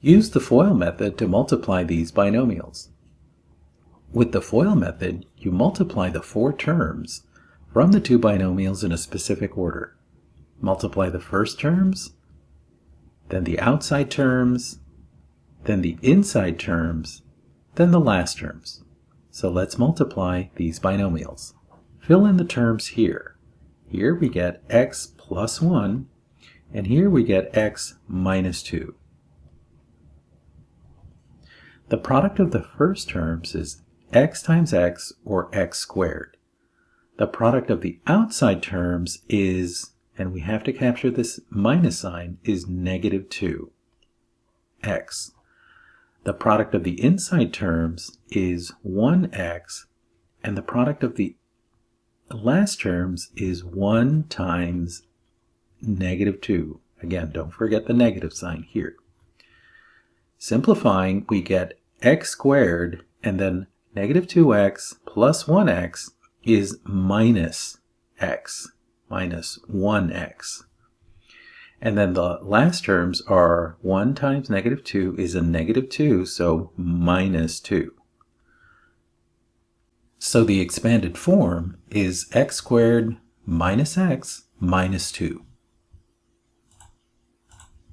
Use the FOIL method to multiply these binomials. With the FOIL method, you multiply the four terms from the two binomials in a specific order. Multiply the first terms, then the outside terms, then the inside terms, then the last terms. So let's multiply these binomials. Fill in the terms here. Here we get x plus 1, and here we get x minus 2. The product of the first terms is x times x, or x squared. The product of the outside terms is, and we have to capture this minus sign, is negative 2, x. The product of the inside terms is 1x, and the product of the last terms is 1 times negative 2. Again, don't forget the negative sign here. Simplifying, we get x squared, and then negative 2x plus 1x is minus x, minus 1x. And then the last terms are 1 times negative 2 is a negative 2, so minus 2. So the expanded form is x squared minus x minus 2.